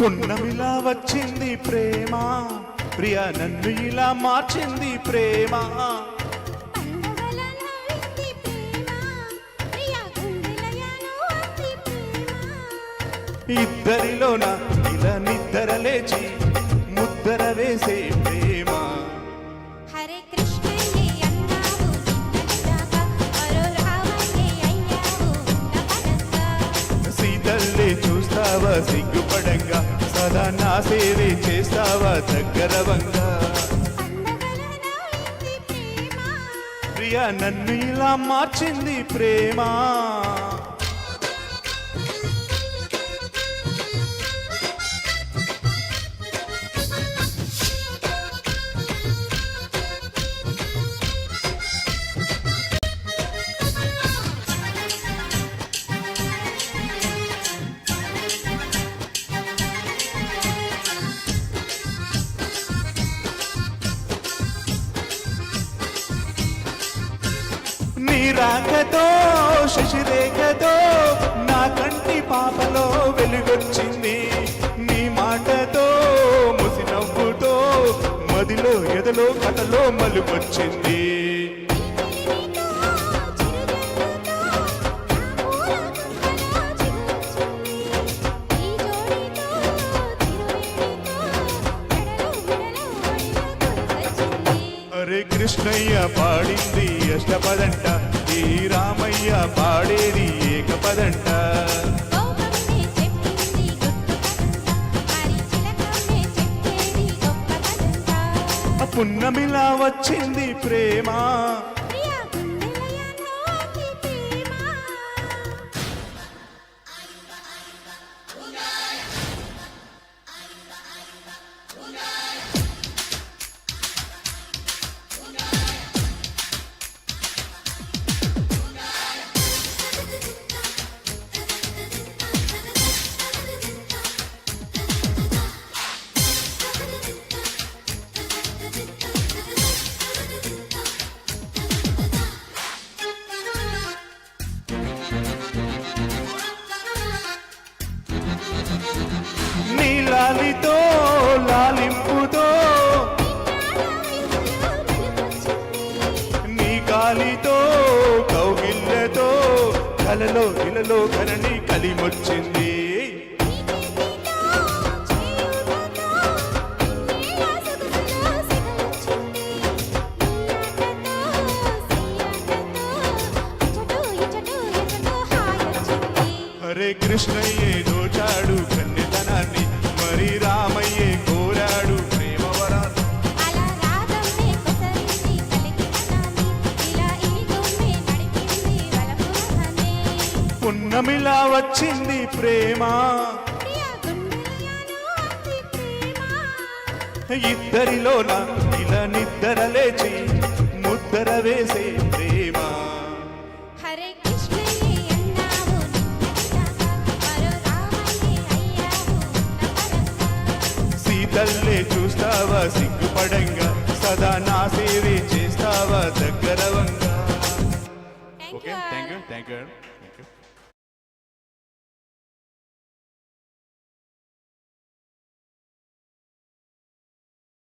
పున్నమిలా వచ్చింది ప్రేమ ప్రియా నన్ను ఇలా మార్చింది ప్రేమ ఇద్దరిలోన ఇలా నిద్ర లేచి ముద్దర వేసే ప్రేమ హరే కృష్ణ సీతల్లే చూస్తావా సిగ్గుపడంగా సదా నా సేవే చేస్తావా దగ్గరవంగా ప్రియా నన్ను ఇలా మార్చింది ప్రేమ నీ రాకతో శశిరేఖతో నా కంటి పాపలో వెలుగొచ్చింది నీ మాటతో ముసినవ్వుతో మదిలో ఎదలో కథలో మలుగొచ్చింది హరే కృష్ణయ్య పాడింది అష్టపదంట ఈ రామయ్య పాడేది ఏకపదంట పున్నమిలా వచ్చింది ప్రేమ నీ లాలితో లాలింపుతో నీ కాలితో కౌగిళ్ళతో కలలో ఇలలో కనని కలిమొచ్చింది హరే కృష్ణయ్యే దోచాడు కన్యతనాన్ని మరి రామయ్యే కోరాడు ప్రేమవరాన్ని పున్నమిలా వచ్చింది ప్రేమ ఇద్దరిలోన ఇలా నిద్ర లేచి ముద్దర వేసే ప్రేమ హరే సీతల్లే చూస్తావా సిగ్గుపడంగా సదా నా సేవే చేస్తావా దగ్గరవంగా ఓకే థ్యాంక్ యూ